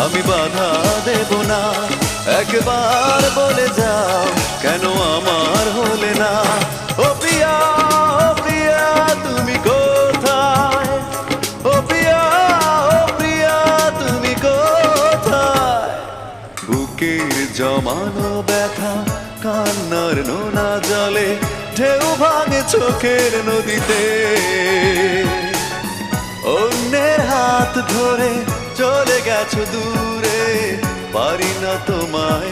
আমি বাধা দেব না, একবার বলে যাও কেন আমার হলে না। ও প্রিয়া, ও প্রিয়া তুমি কোথায়, ও প্রিয়া, ও প্রিয়া তুমি কোথায়। বুকের জমানো ব্যথা কান্নার নোনা জলে ঢেউ ভাঙে চোখের নদীতে। অন্যের হাত ধরে চলে গেছো দূরে, পারি না তোমায়